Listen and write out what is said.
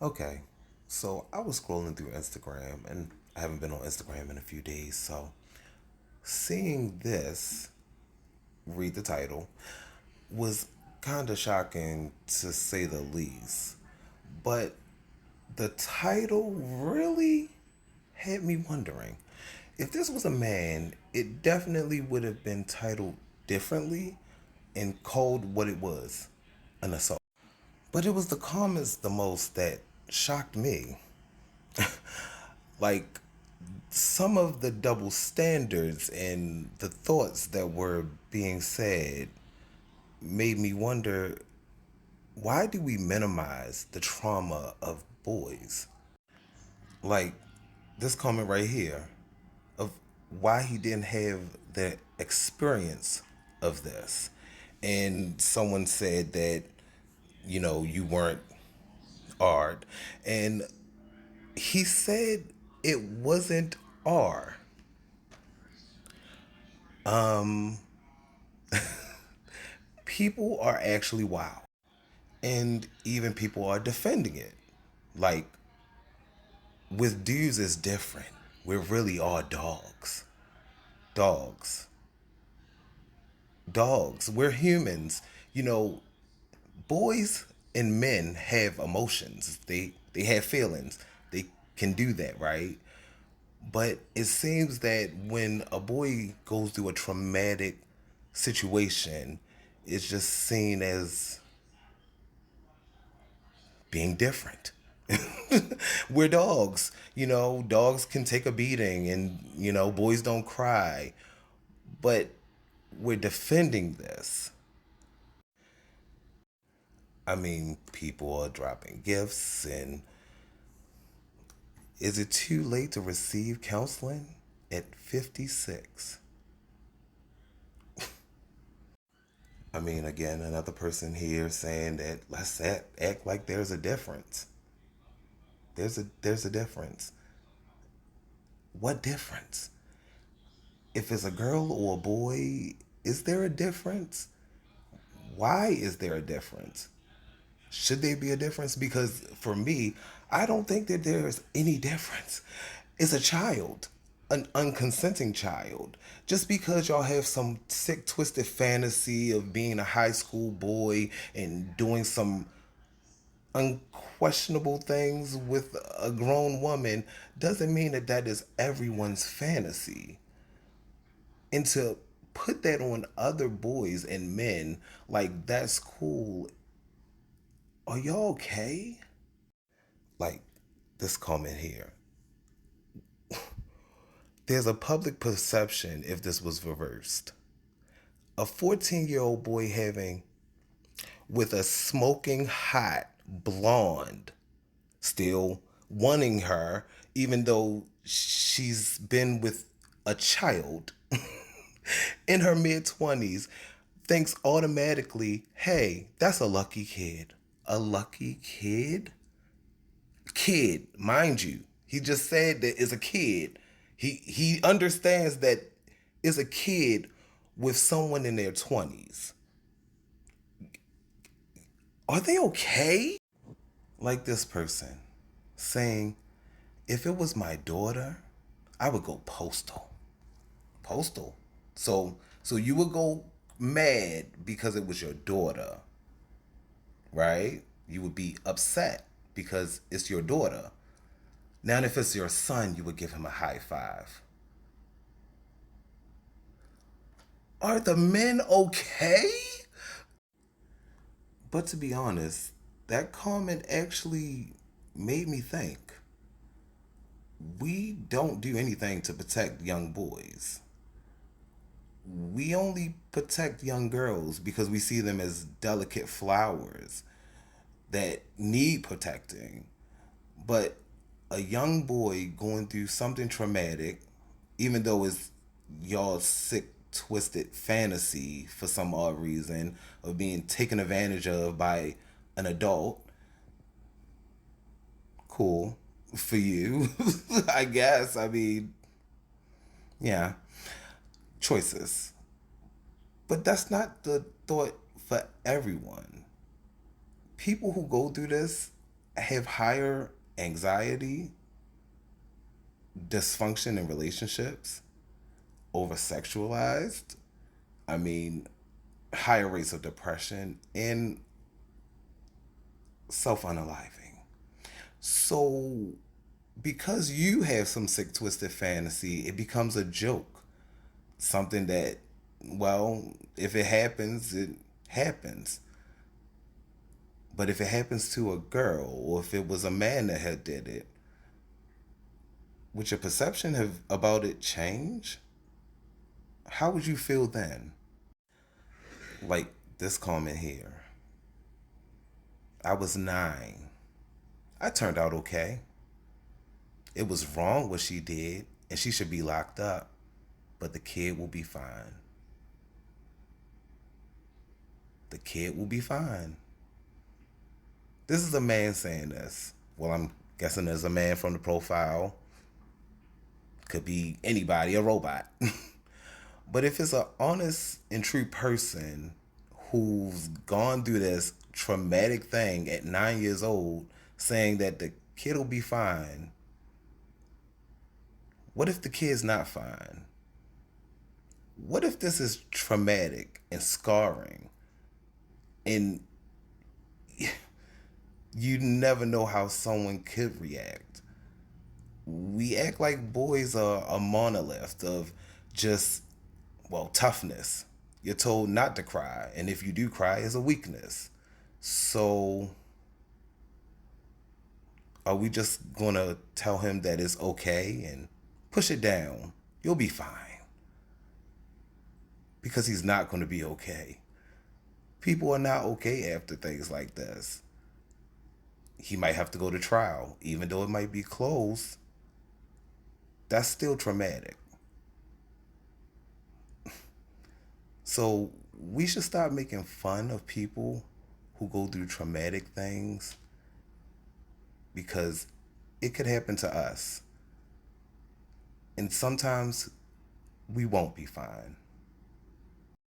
Okay, so I was scrolling through Instagram and I haven't been on Instagram in a few days, so seeing this, read the title, was kind of shocking to say the least. But the title really had me wondering. If this was a man, it definitely would have been titled differently and called what it was, an assault. But it was the comments the most that shocked me. Like some of the double standards and the thoughts that were being said made me wonder, why do we minimize the trauma of boys? Like this comment right here of why he didn't have the experience of this. And someone said that, you weren't art. And he said it wasn't R. People are actually wild. And even people are defending it. Like, with dudes, it's different. We're really all dogs. Dogs. Dogs. We're humans. You know, boys and men have emotions. They have feelings. They can do that, right? But it seems that when a boy goes through a traumatic situation, it's just seen as being different. We're dogs. Dogs can take a beating and, boys don't cry. But we're defending this. I mean, people are dropping gifts, and is it too late to receive counseling at 56? I mean, again, another person here saying that let's act like there's a difference. There's a difference. What difference? If it's a girl or a boy, is there a difference? Why is there a difference? Should there be a difference? Because for me, I don't think that there's any difference. It's a child, an unconsenting child. Just because y'all have some sick, twisted fantasy of being a high school boy and doing some unquestionable things with a grown woman doesn't mean that that is everyone's fantasy. And to put that on other boys and men, like that's cool. Are y'all okay? Like this comment here. There's a public perception if this was reversed. A 14-year-old boy having with a smoking hot blonde still wanting her even though she's been with a child in her mid 20s thinks automatically, hey, that's a lucky kid. A lucky kid? Kid, mind you. He just said that is a kid. He understands that is a kid with someone in their 20s. Are they okay? Like this person saying, if it was my daughter, I would go postal. Postal. So you would go mad because it was your daughter, right? You would be upset because it's your daughter. Now, if it's your son, you would give him a high five. Are the men okay? But to be honest, that comment actually made me think. We don't do anything to protect young boys. We only protect young girls because we see them as delicate flowers that need protecting. But a young boy going through something traumatic, even though it's y'all sick, twisted fantasy for some odd reason of being taken advantage of by an adult, cool for you, I guess. I mean, yeah, choices. But that's not the thought for everyone. People who go through this have higher anxiety, dysfunction in relationships, over sexualized. I mean, higher rates of depression and self unaliving. So, because you have some sick, twisted fantasy, it becomes a joke. Something that, well, if it happens, it happens. But if it happens to a girl, or if it was a man that had did it, would your perception have about it change? How would you feel then? Like this comment here. I was 9. I turned out okay. It was wrong what she did, and she should be locked up. But the kid will be fine. The kid will be fine. This is a man saying this. Well, I'm guessing there's a man from the profile. Could be anybody, a robot. But if it's an honest and true person who's gone through this traumatic thing at 9 years old, saying that the kid will be fine, what if the kid's not fine? What if this is traumatic and scarring and you never know how someone could react? We act like boys are a monolith of just, well, toughness. You're told not to cry, and if you do cry, it's a weakness. So, are we just gonna tell him that it's okay and push it down? You'll be fine. Because he's not gonna be okay. People are not okay after things like this. He might have to go to trial, even though it might be closed. That's still traumatic. So we should stop making fun of people who go through traumatic things because it could happen to us. And sometimes we won't be fine.